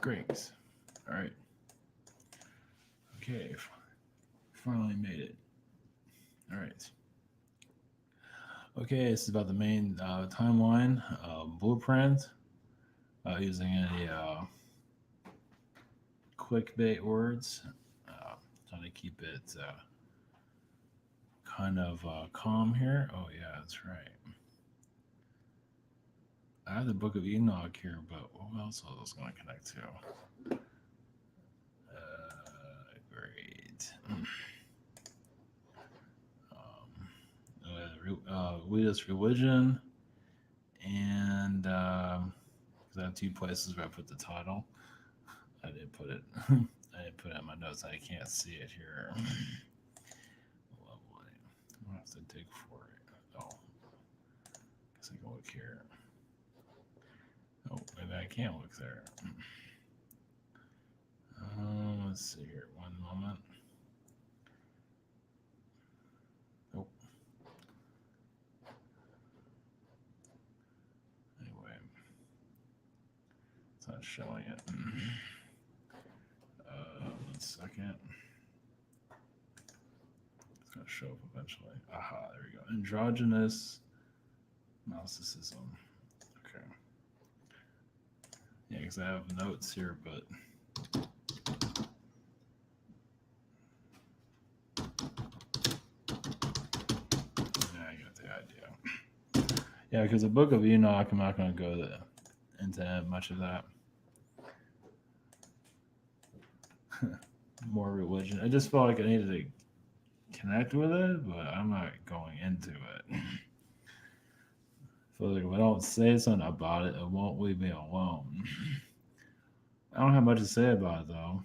Griggs. All right. Okay. Finally made it. All right. Okay, this is about the main timeline blueprint using any clickbait words. Trying to keep it kind of calm here. Oh, yeah, that's right. I have the Book of Enoch here, but what else was I was going to connect to? Great. Elitist religion, and because I have two places where I put the title. I didn't put it. I didn't put it in my notes. I can't see it here. Lovely. I'll have to dig for it. Oh, guess I can look here. Oh, maybe I can't look there. Let's see here. One moment. Oh. Anyway, it's not showing it. 1 second. It's going to show up eventually. Aha, there we go. Androgynous Gnosticism. Okay. Yeah, because I have notes here, but yeah, I got the idea. Yeah, because the Book of Enoch, I'm not going to go into much of that. More religion. I just felt like I needed to connect with it, but I'm not going into it. I feel like if I don't say something about it, it won't leave me alone. I don't have much to say about it, though.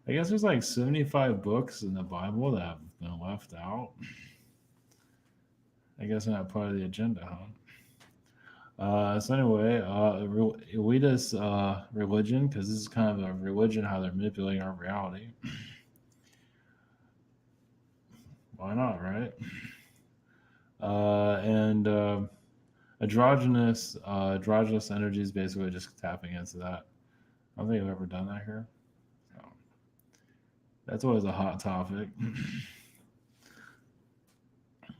I guess there's like 75 books in the Bible that have been left out. I guess they're not part of the agenda, huh? So anyway, elitist religion, because this is kind of a religion, how they're manipulating our reality. Why not, right? And androgynous energy is basically just tapping into that. I don't think I've ever done that here. So that's always a hot topic.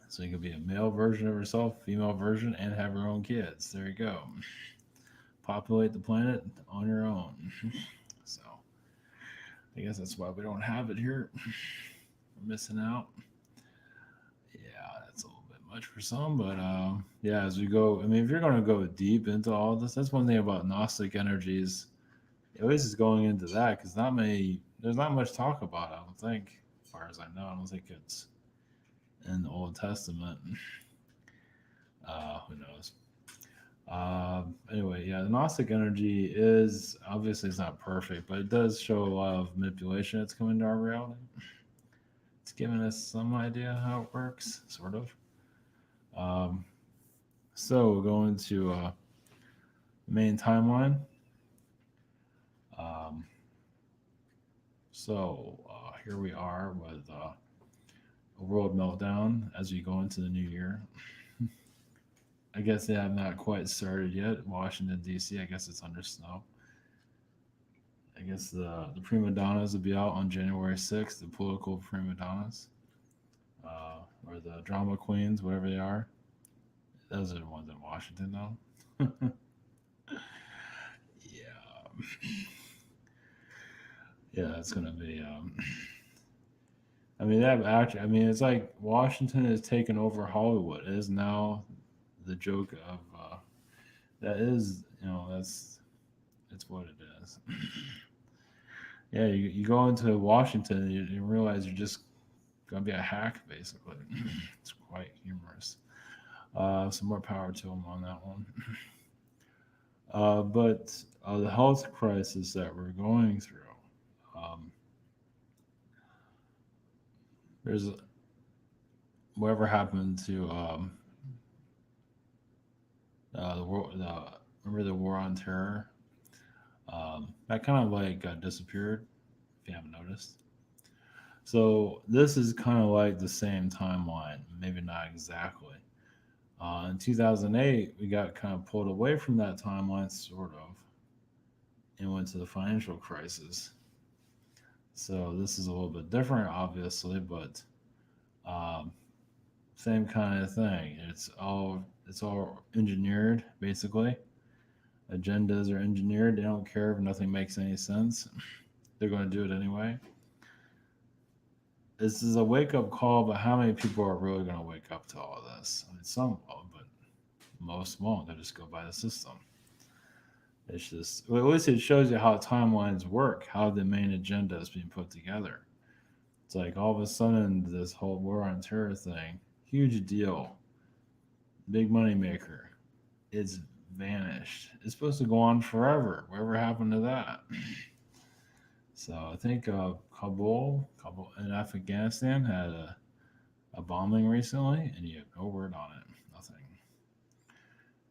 So you could be a male version of yourself, female version, and have your own kids. There you go. Populate the planet on your own. So I guess that's why we don't have it here. We're missing out. Yeah, that's a little bit much for some, but yeah, as we go, I mean, if you're going to go deep into all this, that's one thing about Gnostic energies. It always is going into that because there's not much talk about it, I don't think, as far as I know. I don't think it's in the Old Testament. Who knows? Anyway, yeah, the Gnostic energy is obviously it's not perfect, but it does show a lot of manipulation that's coming to our reality. It's giving us some idea how it works, sort of. So we'll go into the main timeline. Here we are with a world meltdown as we go into the new year. I guess they have not quite started yet. Washington D.C. I guess it's under snow. I guess the prima donnas will be out on January 6th. The political prima donnas, or the drama queens, whatever they are. Those are the ones in Washington, though. Yeah, yeah, it's gonna be. I mean, that actually. I mean, it's like Washington has taken over Hollywood. It is now the joke of. That is, it's what it is. Yeah, you go into Washington and you realize you're just gonna be a hack, basically. It's quite humorous. Some more power to him on that one. But the health crisis that we're going through, um, there's whatever happened to the world. Remember the war on terror? That kind of like disappeared. If you haven't noticed. So this is kind of like the same timeline, maybe not exactly. In 2008, we got kind of pulled away from that timeline, sort of, and went to the financial crisis. So this is a little bit different, obviously, but um, same kind of thing. It's all engineered, basically. Agendas are engineered. They don't care if nothing makes any sense. They're going to do it anyway. This is a wake up call, but how many people are really going to wake up to all this? I mean, some will, but most won't. They'll just go by the system. It's just, well, at least it shows you how timelines work, how the main agenda is being put together. It's like all of a sudden, this whole war on terror thing, huge deal, big money maker, it's vanished. It's supposed to go on forever. Whatever happened to that? So I think Kabul in Afghanistan had a bombing recently, and you have no word on it, nothing.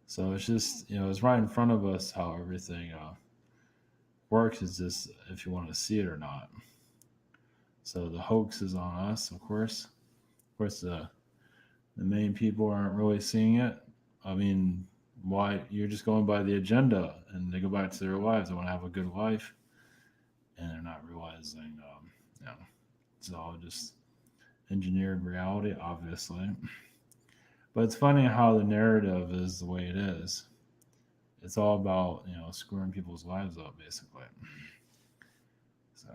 So it's just, it's right in front of us how everything works. Is just if you want to see it or not. So the hoax is on us, of course. Of course, the main people aren't really seeing it. I mean, why you're just going by the agenda, and they go back to their lives. They want to have a good life, and they're not realizing, you know, it's all just engineered reality, obviously. But it's funny how the narrative is the way it is. It's all about screwing people's lives up, basically. So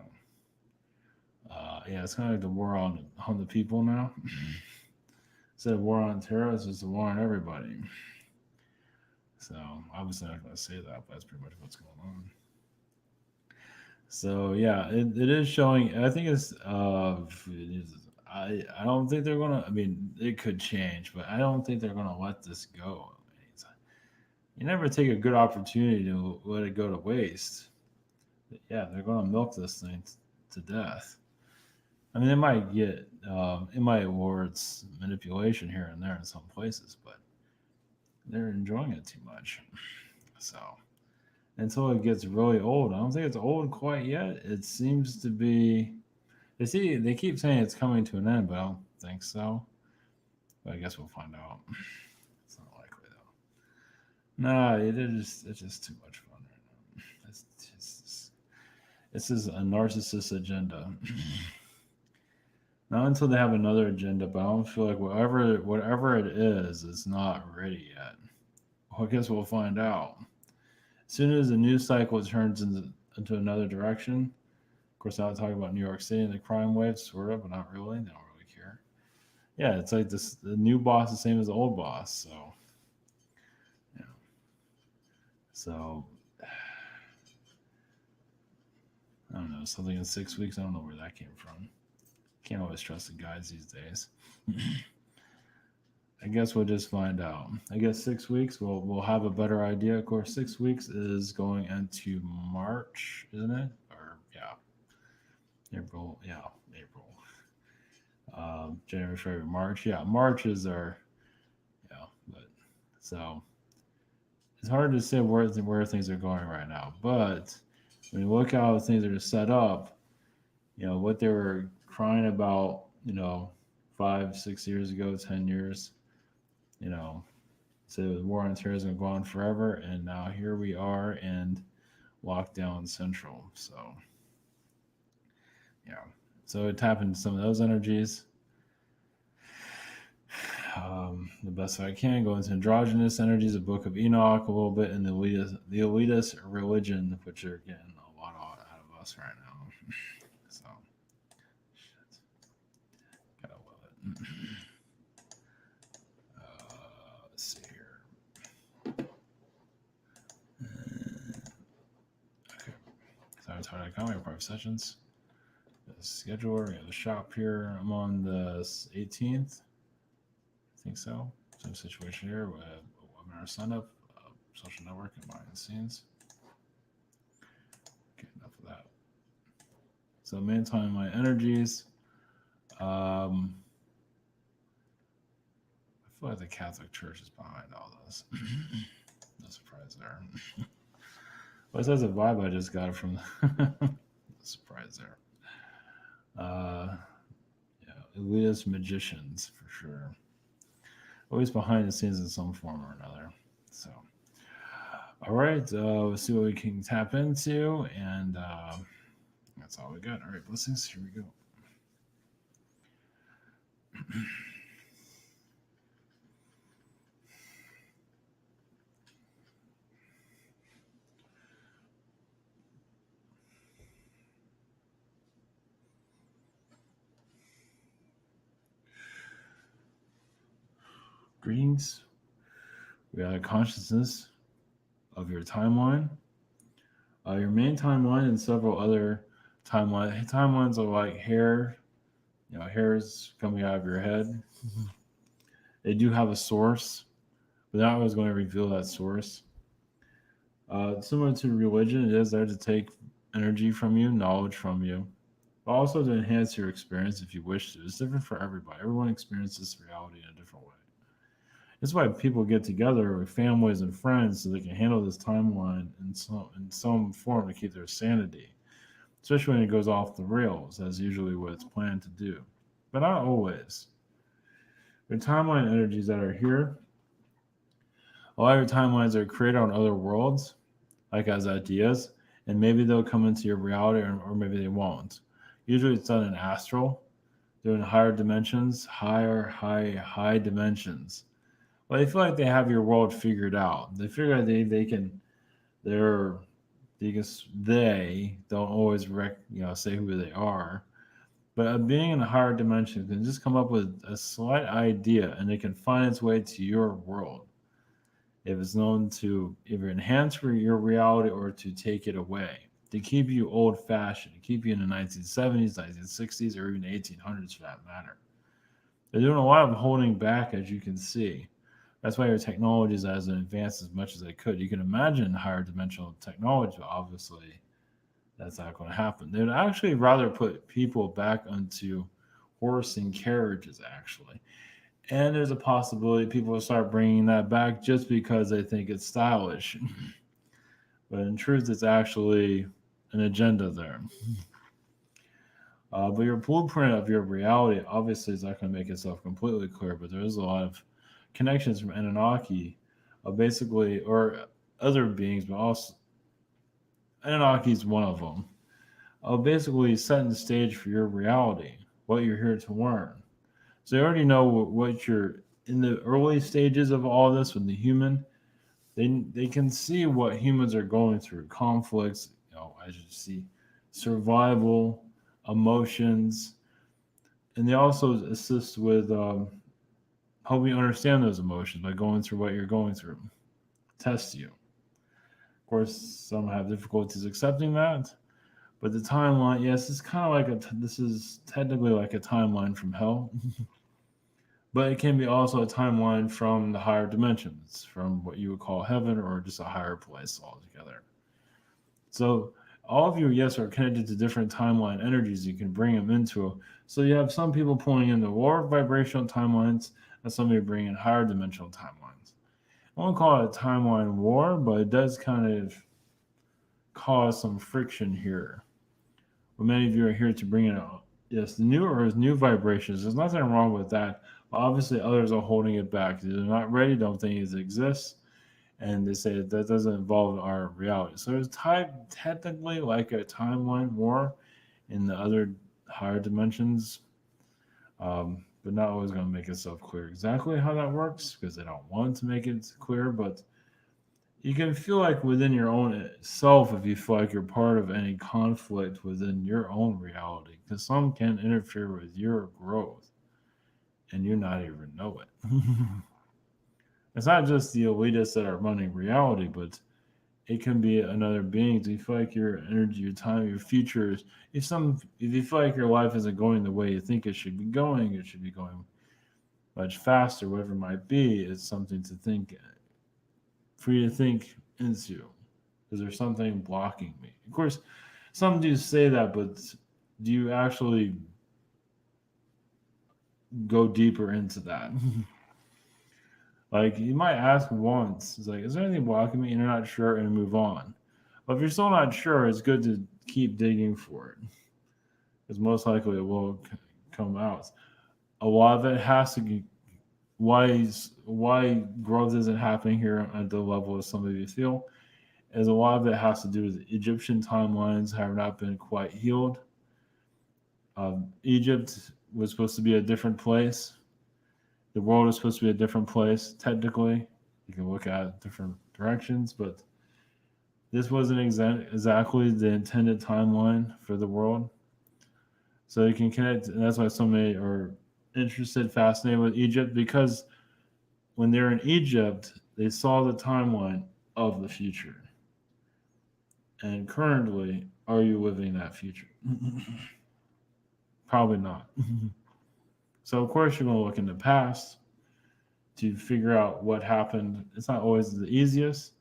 yeah, it's kind of like the war on the people now. Instead of war on terror, it's just a war on everybody. So obviously, I'm not going to say that, but that's pretty much what's going on. So yeah, it is showing. I think I don't think they're gonna. I mean, it could change, but I don't think they're gonna let this go. You never take a good opportunity to let it go to waste. Yeah, they're gonna milk this thing to death. I mean, it might warrants manipulation here and there in some places, but they're enjoying it too much. So until it gets really old, I don't think it's old quite yet. It seems to be. They keep saying it's coming to an end, but I don't think so. But I guess we'll find out. It's not likely though. Nah, it's just too much fun right now. This is a narcissist agenda. Not until they have another agenda, but I don't feel like whatever it is, it's not ready yet. Well, I guess we'll find out. As soon as the news cycle turns into another direction, of course, I'll talk about New York City and the crime wave, sort of, but not really. They don't really care. Yeah, it's like this. The new boss is the same as the old boss. So, yeah. So, I don't know. Something in 6 weeks. I don't know where that came from. Can't always trust the guys these days. I guess we'll just find out. I guess 6 weeks. We'll have a better idea. Of course, 6 weeks is going into March, isn't it? Or yeah, April. Yeah, April. January, February, March. Yeah, March is our. Yeah, but so it's hard to say where things are going right now. But when you look how things are set up, what they were crying about, 5, 6 years ago, 10 years, so the war on terrorism go on forever, and now here we are in lockdown central. So yeah, so it tapped into some of those energies. The best I can go into androgynous energies, the Book of Enoch, a little bit, and the elitist religion, which are getting a lot out of us right now. So, shit, gotta love it. Let's see here. Okay, so I started coming 5 sessions. The scheduler, we have the shop here. I'm on the 18th. I think so. Same situation here. We have a webinar sign up, social networking behind the scenes. Okay, enough of that. So, meantime, my energies. I feel like the Catholic Church is behind all this. No surprise there. Well, that's a vibe I just got from the surprise there. Yeah, elitist magicians for sure. Always behind the scenes in some form or another. So, All right, let's see what we can tap into, and that's all we got. All right, blessings. Here we go. Greetings. We got a consciousness of your timeline, your main timeline, and several other timelines. Timelines are like hair, hairs coming out of your head. They do have a source, but not always going to reveal that source. Similar to religion, it is there to take energy from you, knowledge from you, but also to enhance your experience if you wish to. It's different for everybody. Everyone experiences reality in a different way. That's why people get together with families and friends so they can handle this timeline in some form to keep their sanity, especially when it goes off the rails, as usually what it's planned to do. But not always. The timeline energies that are here, a lot of your timelines are created on other worlds, like as ideas, and maybe they'll come into your reality or maybe they won't. Usually it's done in astral, doing higher dimensions, high dimensions. Well, they feel like they have your world figured out. They figure out they can they're because they don't always say who they are. But a being in a higher dimension can just come up with a slight idea and it can find its way to your world. If it's known to either enhance your reality or to take it away, to keep you old fashioned, to keep you in the 1970s, 1960s, or even 1800s for that matter. They're doing a lot of holding back, as you can see. That's why your technology is as advanced as much as they could. You can imagine higher dimensional technology, but obviously that's not going to happen. They'd actually rather put people back onto horse and carriages, actually. And there's a possibility people will start bringing that back just because they think it's stylish. But in truth, it's actually an agenda there. But your blueprint of your reality obviously is not going to make itself completely clear, but there is a lot of connections from Anunnaki, basically, or other beings, but also Anunnaki is one of them. Basically, setting the stage for your reality, what you're here to learn. So you already know what you're in the early stages of all this with the human. They can see what humans are going through, conflicts, as you see, survival, emotions, and they also assist with helping you understand those emotions by going through what you're going through, test you. Of course, some have difficulties accepting that, but the timeline, yes, it's kind of like this is technically like a timeline from hell, but it can be also a timeline from the higher dimensions, from what you would call heaven or just a higher place altogether. So all of you, yes, are connected to different timeline energies. You can bring them into. So you have some people pulling in the lower vibrational timelines, and some of you bring in higher dimensional timelines. I won't call it a timeline war, but it does kind of cause some friction here. But many of you are here to bring in, yes, the new vibrations. There's nothing wrong with that. But obviously, others are holding it back. They're not ready, don't think it exists, and they say that doesn't involve our reality. So it's technically like a timeline war in the other higher dimensions, but not always going to make itself clear exactly how that works because they don't want to make it clear. But you can feel like within your own self, if you feel like you're part of any conflict within your own reality, because some can interfere with your growth and you not even know it. It's not just the elitists that are running reality, but it can be another being. Do you feel like your energy, your time, your future is if you feel like your life isn't going the way you think it should be going much faster, whatever it might be, it's something to think for you to think into. Is there something blocking me? Of course, some do say that, but do you actually go deeper into that? Like you might ask once, it's like, is there anything blocking me? And you're not sure, and move on. But if you're still not sure, it's good to keep digging for it, because most likely it will come out. A lot of it has to be why growth isn't happening here at the level of some of you feel. as a lot of it has to do with Egyptian timelines have not been quite healed. Egypt was supposed to be a different place. The world was supposed to be a different place. Technically, you can look at different directions, but this wasn't exactly the intended timeline for the world. So you can connect, and that's why so many are interested, fascinated with Egypt, because when they're in Egypt, they saw the timeline of the future. And currently, are you living that future? Probably not. So, of course, you're going to look in the past to figure out what happened. It's not always the easiest.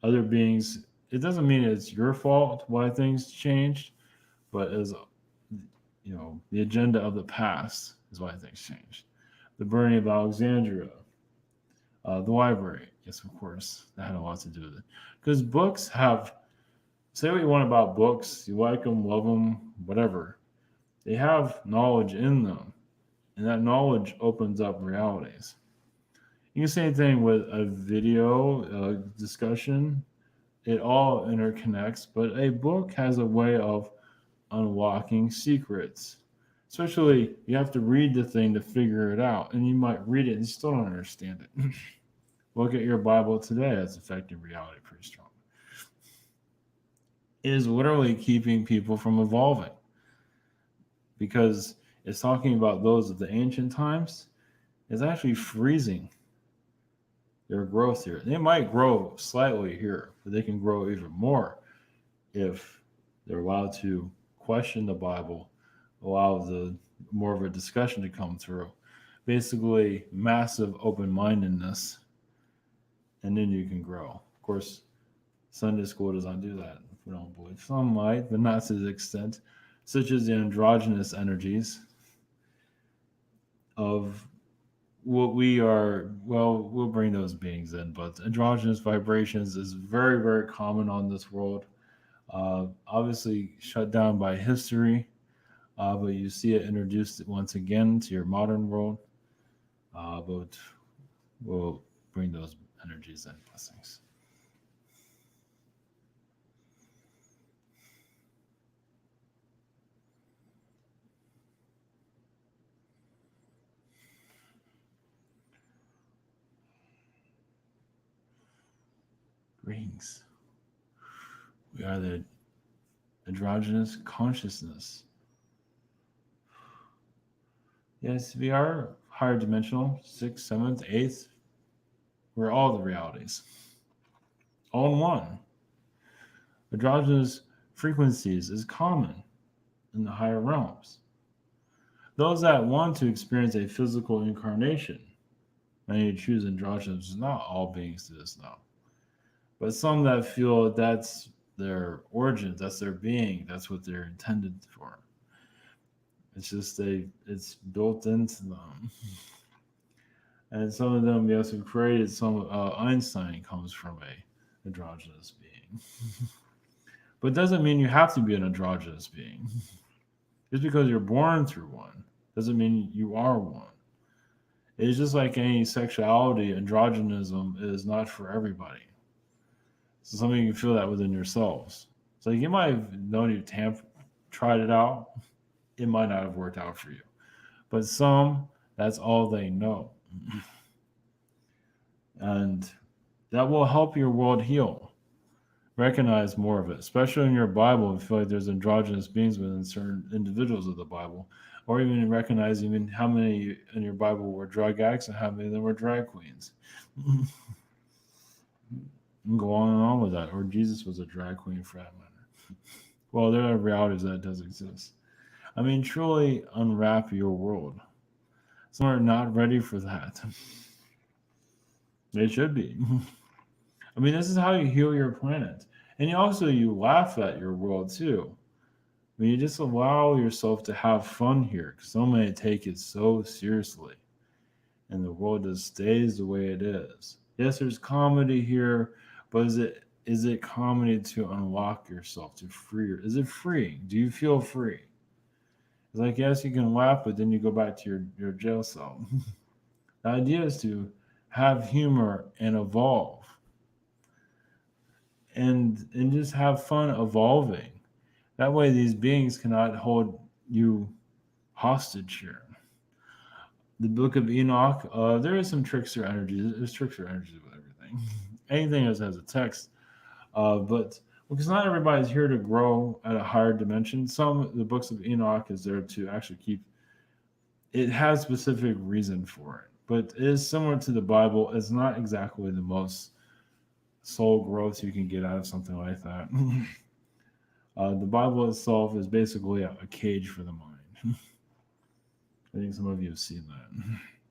Other beings, it doesn't mean it's your fault why things changed, but as the agenda of the past is why things changed. The burning of Alexandria, the library, yes, of course, that had a lot to do with it. Because books have, say what you want about books, you like them, love them, whatever. They have knowledge in them, and that knowledge opens up realities. You can say anything with a video discussion, it all interconnects, but a book has a way of unlocking secrets. Especially, you have to read the thing to figure it out, and you might read it and you still don't understand it. Look at your Bible today, that's affecting reality pretty strong. It is literally keeping people from evolving because it's talking about those of the ancient times. It's actually freezing their growth here. They might grow slightly here, but they can grow even more if they're allowed to question the Bible, allow the more of a discussion to come through. Basically, massive open-mindedness, and then you can grow. Of course, Sunday school does not do that. We don't believe. Some might, but not to the extent, such as the androgynous energies of what we are. Well, we'll bring those beings in, but androgynous vibrations is very, very common on this world. Obviously, shut down by history, but you see it introduced once again to your modern world. But we'll bring those energies in. Blessings. Greetings. We are the androgynous consciousness. Yes, we are higher dimensional, 6th, 7th, 8th. We're all the realities. All in one. Androgynous frequencies is common in the higher realms. Those that want to experience a physical incarnation, many choose androgynous, not all beings do this now. But some that feel that's their origin, that's their being, that's what they're intended for. It's just it's built into them. And some of them, yes, who created some. Einstein comes from a androgynous being, but it doesn't mean you have to be an androgynous being. Just because you're born through one doesn't mean you are one. It's just like any sexuality. Androgynism is not for everybody. So some of you can feel that within yourselves. So you might have known you tried it out. It might not have worked out for you. But some, that's all they know. And that will help your world heal. Recognize more of it, especially in your Bible. If you feel like there's androgynous beings within certain individuals of the Bible, or even recognizing how many in your Bible were drug addicts and how many of them were drag queens. And go on and on with that. Or Jesus was a drag queen for that matter. Well, there are realities that does exist. I mean, truly unwrap your world. Some are not ready for that. They should be. I mean, this is how you heal your planet. And you laugh at your world too. I mean, you just allow yourself to have fun here. Because so many take it so seriously. And the world just stays the way it is. Yes, there's comedy here, but is it comedy to unlock yourself, to free? Is it freeing? Do you feel free? It's like, yes, you can laugh, but then you go back to your jail cell. The idea is to have humor and evolve. and just have fun evolving. That way, these beings cannot hold you hostage here. The Book of Enoch, there is some trickster energy. There's trickster energy with everything. Anything that has a text, but because not everybody's here to grow at a higher dimension. Some the books of Enoch is there to actually keep. It has specific reason for it, but it is similar to the Bible. It's not exactly the most soul growth you can get out of something like that. The Bible itself is basically a cage for the mind. I think some of you have seen that.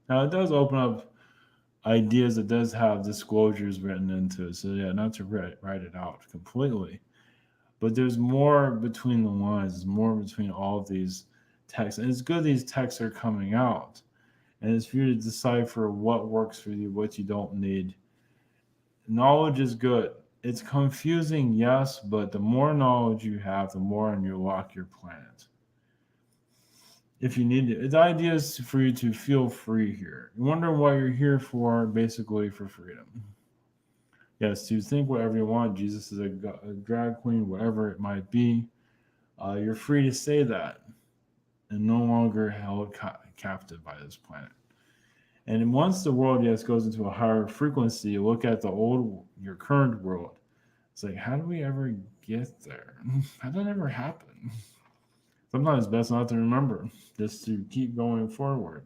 Now it does open up ideas. It does have disclosures written into it. So yeah, not to write it out completely, but there's more between the lines. There's more between all of these texts, and it's good these texts are coming out. And it's for you to decipher what works for you, what you don't need. Knowledge is good. It's confusing, yes, but the more knowledge you have, the more you unlock your planet. If you need it, the idea is for you to feel free here. You wonder what you're here for, basically for freedom. Yes, to think whatever you want. Jesus is a drag queen, whatever it might be. You're free to say that and no longer held captive by this planet. And once the world, yes, goes into a higher frequency, you look at your current world. It's like, how do we ever get there? How did that ever happen? Sometimes it's best not to remember, just to keep going forward.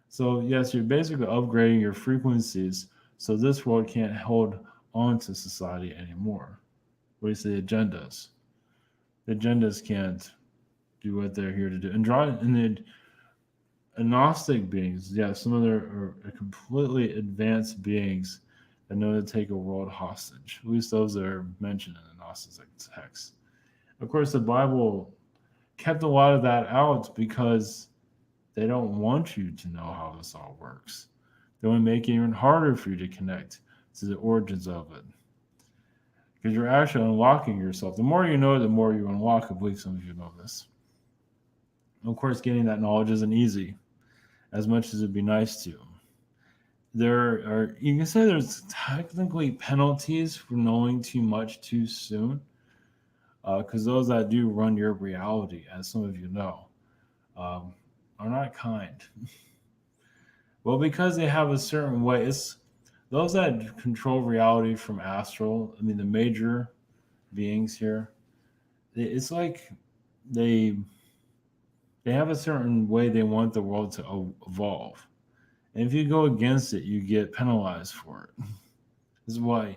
So, yes, you're basically upgrading your frequencies so this world can't hold on to society anymore. What is the agendas? The agendas can't do what they're here to do. And the Gnostic beings, yeah, some of them are completely advanced beings that know to take a world hostage. At least those that are mentioned in the Gnostic text. Of course, the Bible kept a lot of that out because they don't want you to know how this all works. They want to make it even harder for you to connect to the origins of it. Because you're actually unlocking yourself. The more you know, the more you unlock. I believe some of you know this. Of course, getting that knowledge isn't easy, as much as it'd be nice to. You can say there's technically penalties for knowing too much too soon, because those that do run your reality, as some of you know, um, are not kind. Well, because they have a certain way, it's those that control reality from astral. I mean, the major beings here, it's like they they have a certain way they want the world to evolve. And if you go against it, you get penalized for it. This is why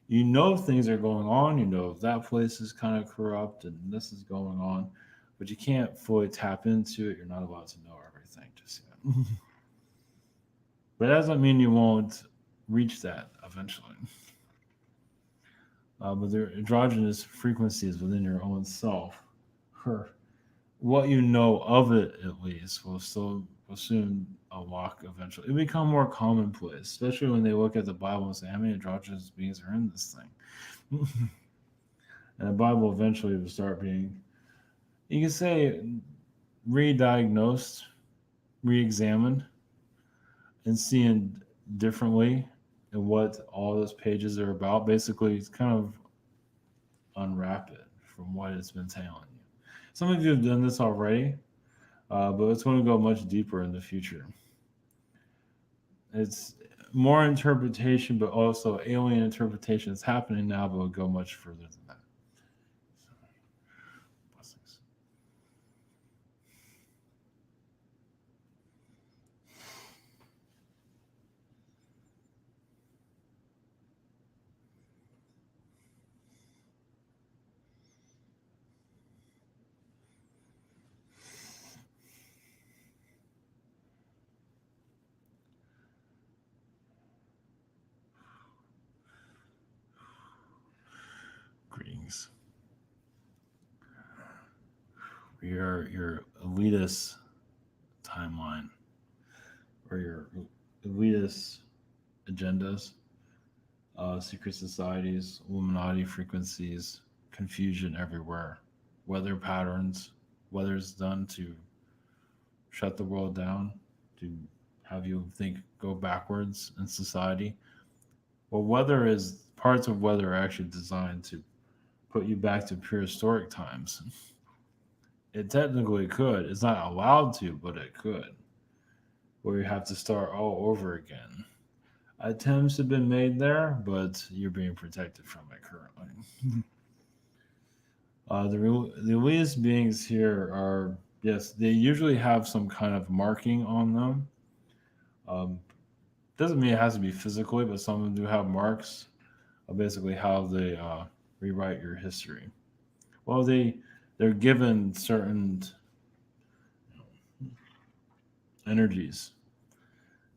you know things are going on. You know that place is kind of corrupt and this is going on, but you can't fully tap into it. You're not allowed to know everything just yet. But that doesn't mean you won't reach that eventually. But there are androgynous frequencies within your own self. Her, what you know of it, at least, will soon unlock eventually. It become more commonplace, especially when they look at the Bible and say, how many androgynous beings are in this thing? And the Bible eventually will start being, you can say, re-diagnosed, re-examined, and seeing differently and what all those pages are about. Basically, it's kind of unwrap it from what it's been telling you. Some of you have done this already, but it's going to go much deeper in the future. It's more interpretation, but also alien interpretation is happening now, but will go much further than that. So, blessings. Greetings. Your elitist timeline or your elitist agendas, secret societies, Illuminati frequencies, confusion everywhere, weather patterns, weather's done to shut the world down, to have you think go backwards in society. Well, weather is parts of weather are actually designed to put you back to prehistoric times. It technically could. It's not allowed to, but it could. Where you have to start all over again. Attempts have been made there, but you're being protected from it currently. The elitist beings here are, yes, they usually have some kind of marking on them. Um, doesn't mean it has to be physically, but some of them do have marks of basically how they rewrite your history. Well, they're given certain energies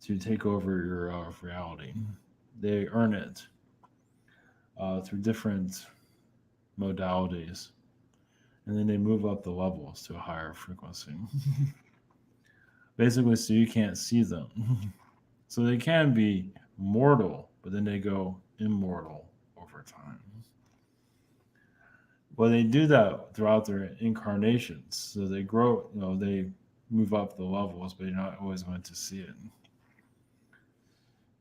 to take over your reality. They earn it through different modalities, and then they move up the levels to a higher frequency. Basically, so you can't see them. So they can be mortal, but then they go immortal over time. Well, they do that throughout their incarnations. So they grow, they move up the levels, but you're not always going to see it.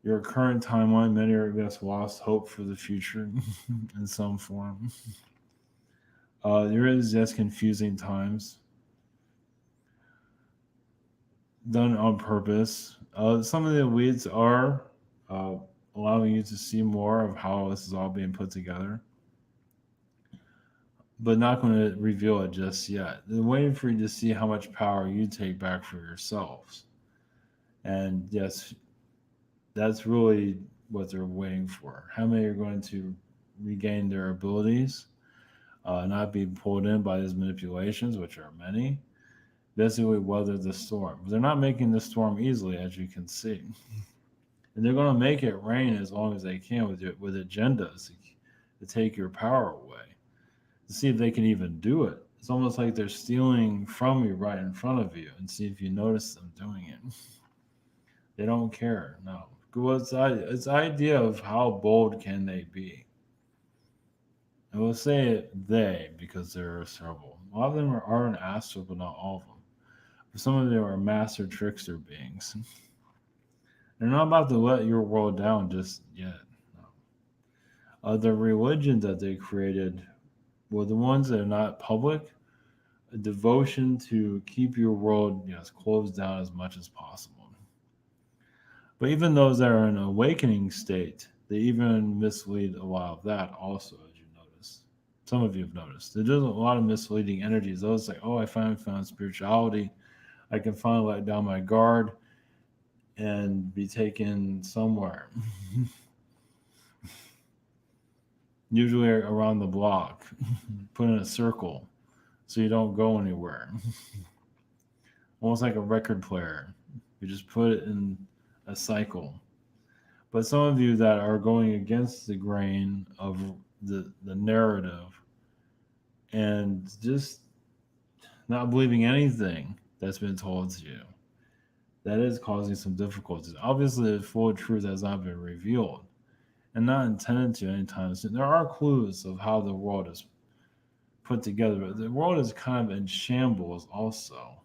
Your current timeline, many of us lost hope for the future in some form. There is just confusing times done on purpose. Some of the weeds are allowing you to see more of how this is all being put together, but not going to reveal it just yet. They're waiting for you to see how much power you take back for yourselves. And yes, that's really what they're waiting for. How many are going to regain their abilities, not be pulled in by these manipulations, which are many, basically weather the storm. But they're not making the storm easily, as you can see. And they're going to make it rain as long as they can with agendas to take your power away, to see if they can even do it. It's almost like they're stealing from you right in front of you and see if you notice them doing it. They don't care, no. It's the idea of how bold can they be. And we'll say it they because there are several. A lot of them are an astral, but not all of them. But some of them are master trickster beings. They're not about to let your world down just yet. No. The religion that they created were the ones that are not public, a devotion to keep your world closed down as much as possible. But even those that are in an awakening state, they even mislead a lot of that also, as you notice. Some of you have noticed. There's a lot of misleading energies. Those like, oh, I finally found spirituality. I can finally let down my guard and be taken somewhere. Usually around the block. Put in a circle so you don't go anywhere. Almost like a record player. You just put it in a cycle. But some of you that are going against the grain of the narrative and just not believing anything that's been told to you, that is causing some difficulties. Obviously, the full truth has not been revealed and not intended to anytime soon. There are clues of how the world is put together, but the world is kind of in shambles also.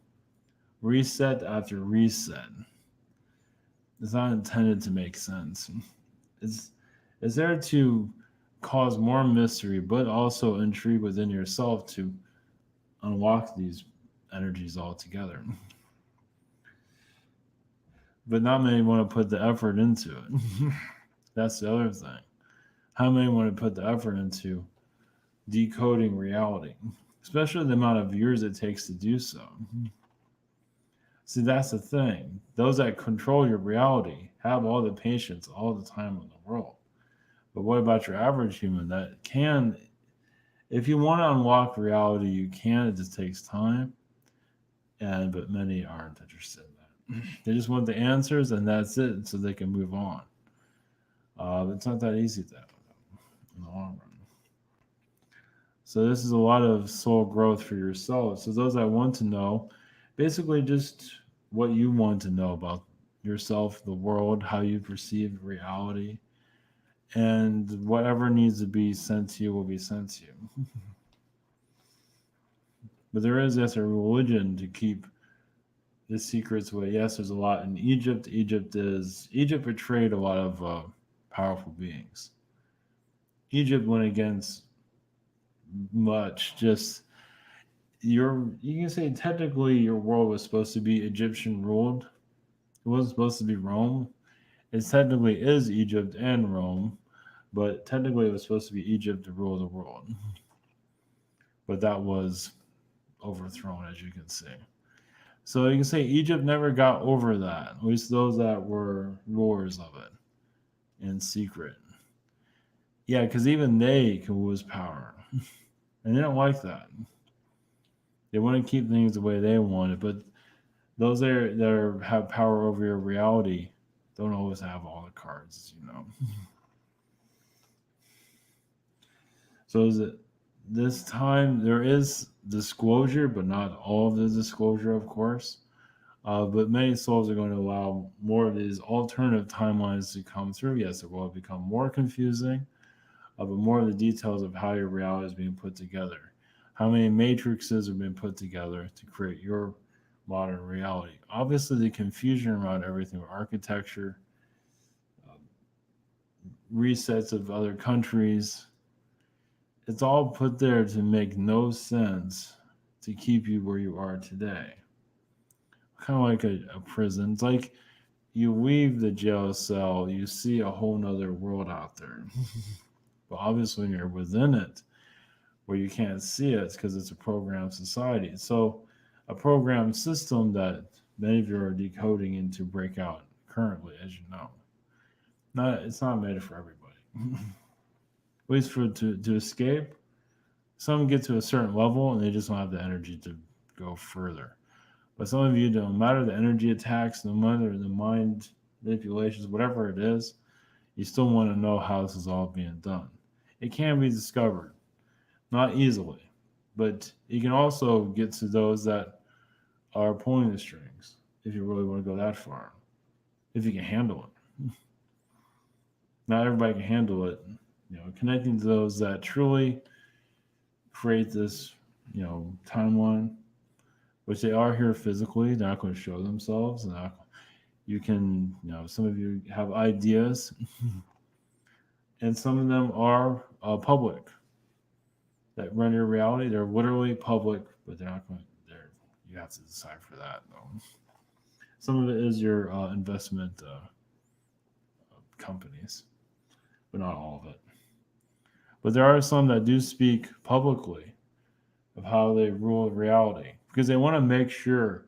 Reset after reset. It's not intended to make sense. It's there to cause more mystery, but also intrigue within yourself to unlock these energies altogether. But not many want to put the effort into it. That's the other thing. How many want to put the effort into decoding reality, especially the amount of years it takes to do so? See, that's the thing. Those that control your reality have all the patience all the time in the world. But what about your average human that can, if you want to unlock reality, you can. It just takes time. But many aren't interested in that. They just want the answers and that's it, so they can move on. It's not that easy, though, in the long run. So this is a lot of soul growth for yourself. So those that want to know, basically just what you want to know about yourself, the world, how you perceive reality, and whatever needs to be sent to you will be sent to you. But there is, yes, a religion to keep the secrets away. Yes, there's a lot in Egypt. Egypt betrayed a lot of powerful beings. Egypt went against much. Just you can say technically your world was supposed to be Egyptian ruled. It wasn't supposed to be Rome. It technically is Egypt and Rome, but technically it was supposed to be Egypt to rule the world. But that was overthrown, as you can see. So you can say Egypt never got over that, at least those that were rulers of it in secret. Yeah, because even they can lose power. And they don't like that. They want to keep things the way they want it, but those that have power over your reality don't always have all the cards. So is it this time there is disclosure, but not all of the disclosure, of course. But many souls are going to allow more of these alternative timelines to come through. Yes, it will become more confusing, but more of the details of how your reality is being put together. How many matrices have been put together to create your modern reality? Obviously, the confusion around everything with architecture, um, resets of other countries, it's all put there to make no sense to keep you where you are today. Kind of like a prison. It's like you leave the jail cell, you see a whole nother world out there. But obviously, when you're within it, where you can't see it, it's because it's a programmed society. So, a programmed system that many of you are decoding into breakout currently, as you know. It's not made for everybody. At least to escape, some get to a certain level and they just don't have the energy to go further. But some of you, no matter the energy attacks, no matter the mind manipulations, whatever it is, you still want to know how this is all being done. It can be discovered, not easily, but you can also get to those that are pulling the strings if you really want to go that far, if you can handle it. Not everybody can handle it. Connecting to those that truly create this, timeline, which they are here physically. They're not going to show themselves. You can, some of you have ideas, and some of them are public that run your reality. They're literally public, but they're not going. You have to decide for that. Though. Some of it is your investment companies, but not all of it. But there are some that do speak publicly of how they rule reality because they want to make sure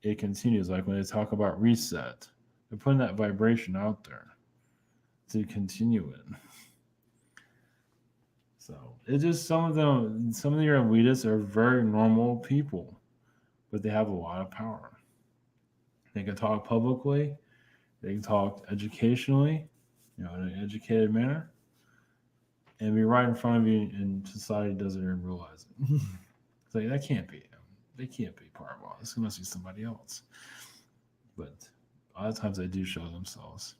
it continues. Like when they talk about reset, they're putting that vibration out there to continue it. So it's just some of your elitists are very normal people, but they have a lot of power. They can talk publicly, they can talk educationally, in an educated manner, and be right in front of you, and society doesn't even realize it. It's like that can't be them. They can't be part of all this. It must be somebody else. But a lot of times they do show themselves.